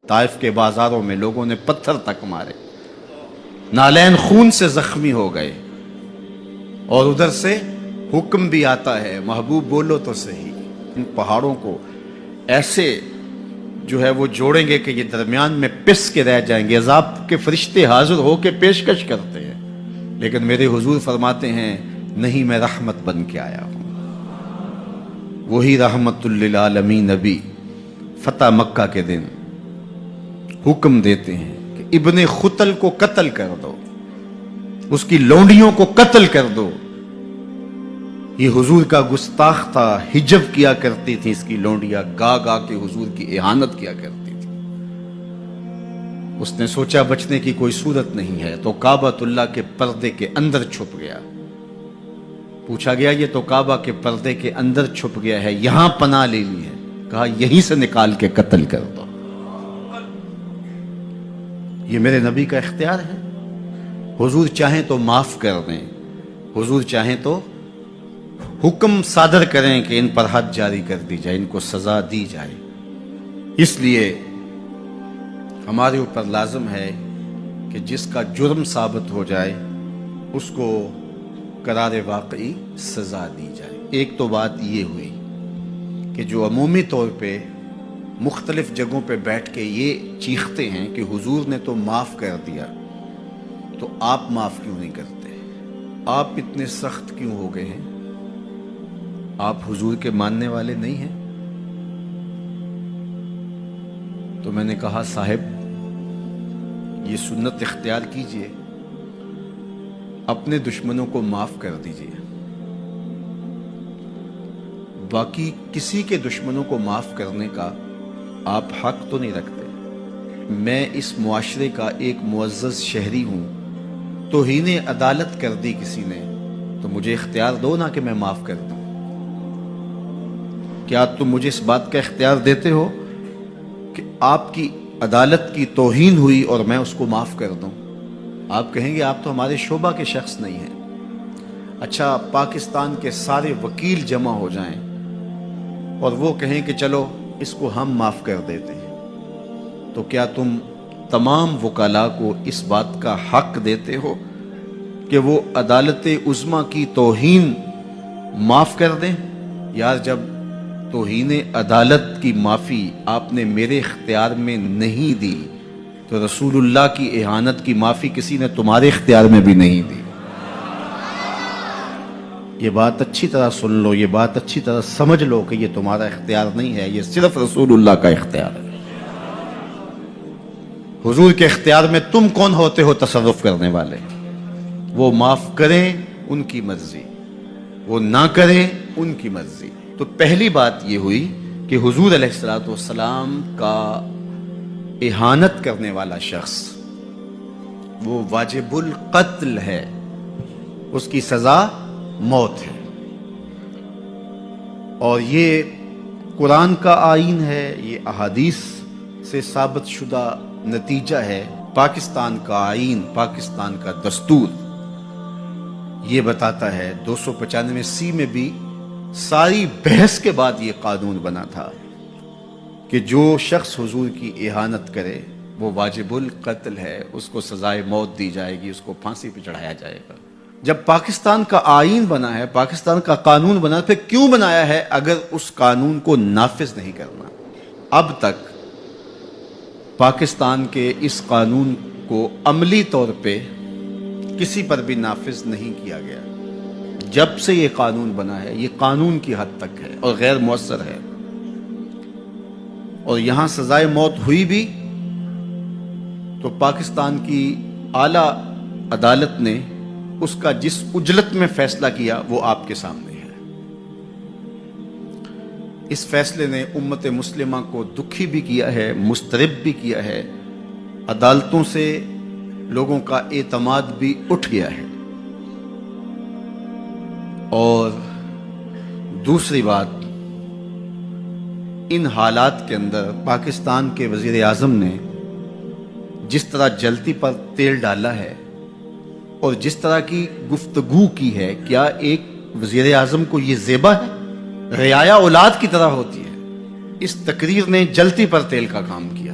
طائف کے بازاروں میں لوگوں نے پتھر تک مارے، نالین خون سے زخمی ہو گئے، اور ادھر سے حکم بھی آتا ہے محبوب بولو تو صحیح، ان پہاڑوں کو ایسے جو ہے وہ جوڑیں گے کہ یہ درمیان میں پس کے رہ جائیں گے، عذاب کے فرشتے حاضر ہو کے پیشکش کرتے ہیں، لیکن میرے حضور فرماتے ہیں نہیں، میں رحمت بن کے آیا ہوں۔ وہی رحمت للعالمین نبی فتح مکہ کے دن حکم دیتے ہیں کہ ابن خطل کو قتل کر دو، اس کی لونڈیوں کو قتل کر دو۔ یہ حضور کا گستاخ تھا، ہجب کیا کرتی تھی اس کی لونڈیاں، گا گا کے حضور کی اہانت کیا کرتی تھی۔ اس نے سوچا بچنے کی کوئی صورت نہیں ہے تو کعبۃ اللہ کے پردے کے اندر چھپ گیا۔ پوچھا گیا یہ تو کعبہ کے پردے کے اندر چھپ گیا ہے، یہاں پناہ لے لی ہے، کہا یہیں سے نکال کے قتل کر دو۔ یہ میرے نبی کا اختیار ہے، حضور چاہیں تو معاف کر دیں، حضور چاہیں تو حکم صادر کریں کہ ان پر حد جاری کر دی جائے، ان کو سزا دی جائے۔ اس لیے ہمارے اوپر لازم ہے کہ جس کا جرم ثابت ہو جائے اس کو قرار واقعی سزا دی جائے۔ ایک تو بات یہ ہوئی کہ جو عمومی طور پہ مختلف جگہوں پہ بیٹھ کے یہ چیختے ہیں کہ حضور نے تو معاف کر دیا، تو آپ معاف کیوں نہیں کرتے؟ آپ اتنے سخت کیوں ہو گئے ہیں؟ آپ حضور کے ماننے والے نہیں ہیں؟ تو میں نے کہا صاحب یہ سنت اختیار کیجئے، اپنے دشمنوں کو معاف کر دیجئے، باقی کسی کے دشمنوں کو معاف کرنے کا آپ حق تو نہیں رکھتے۔ میں اس معاشرے کا ایک معزز شہری ہوں، توہین عدالت کر دی کسی نے تو مجھے اختیار دو نا کہ میں معاف کر دوں۔ کیا تم مجھے اس بات کا اختیار دیتے ہو کہ آپ کی عدالت کی توہین ہوئی اور میں اس کو معاف کر دوں؟ آپ کہیں گے آپ تو ہمارے شعبہ کے شخص نہیں ہیں۔ اچھا پاکستان کے سارے وکیل جمع ہو جائیں اور وہ کہیں کہ چلو اس کو ہم معاف کر دیتے ہیں، تو کیا تم تمام وکلاء کو اس بات کا حق دیتے ہو کہ وہ عدالت عظمیٰ کی توہین معاف کر دیں؟ یار جب توہین عدالت کی معافی آپ نے میرے اختیار میں نہیں دی تو رسول اللہ کی اہانت کی معافی کسی نے تمہارے اختیار میں بھی نہیں دی۔ یہ بات اچھی طرح سن لو، یہ بات اچھی طرح سمجھ لو کہ یہ تمہارا اختیار نہیں ہے، یہ صرف رسول اللہ کا اختیار ہے۔ حضور کے اختیار میں تم کون ہوتے ہو تصرف کرنے والے؟ وہ معاف کریں ان کی مرضی، وہ نہ کریں ان کی مرضی۔ تو پہلی بات یہ ہوئی کہ حضور علیہ السلام کا اہانت کرنے والا شخص وہ واجب القتل ہے، اس کی سزا موت ہے، اور یہ قرآن کا آئین ہے، یہ احادیث سے ثابت شدہ نتیجہ ہے۔ پاکستان کا آئین، پاکستان کا دستور یہ بتاتا ہے، 295 میں بھی ساری بحث کے بعد یہ قانون بنا تھا کہ جو شخص حضور کی اہانت کرے وہ واجب القتل ہے، اس کو سزائے موت دی جائے گی، اس کو پھانسی پہ چڑھایا جائے گا۔ جب پاکستان کا آئین بنا ہے، پاکستان کا قانون بنا، پھر کیوں بنایا ہے اگر اس قانون کو نافذ نہیں کرنا؟ اب تک پاکستان کے اس قانون کو عملی طور پہ کسی پر بھی نافذ نہیں کیا گیا۔ جب سے یہ قانون بنا ہے یہ قانون کی حد تک ہے اور غیر مؤثر ہے، اور یہاں سزائے موت ہوئی بھی تو پاکستان کی اعلیٰ عدالت نے اس کا جس اجلت میں فیصلہ کیا وہ آپ کے سامنے ہے۔ اس فیصلے نے امت مسلمہ کو دکھی بھی کیا ہے، مضطرب بھی کیا ہے، عدالتوں سے لوگوں کا اعتماد بھی اٹھ گیا ہے۔ اور دوسری بات، ان حالات کے اندر پاکستان کے وزیر اعظم نے جس طرح جلتی پر تیل ڈالا ہے اور جس طرح کی گفتگو کی ہے، کیا ایک وزیر اعظم کو یہ زیبا ہے؟ رعایا اولاد کی طرح ہوتی ہے۔ اس تقریر نے جلتی پر تیل کا کام کیا۔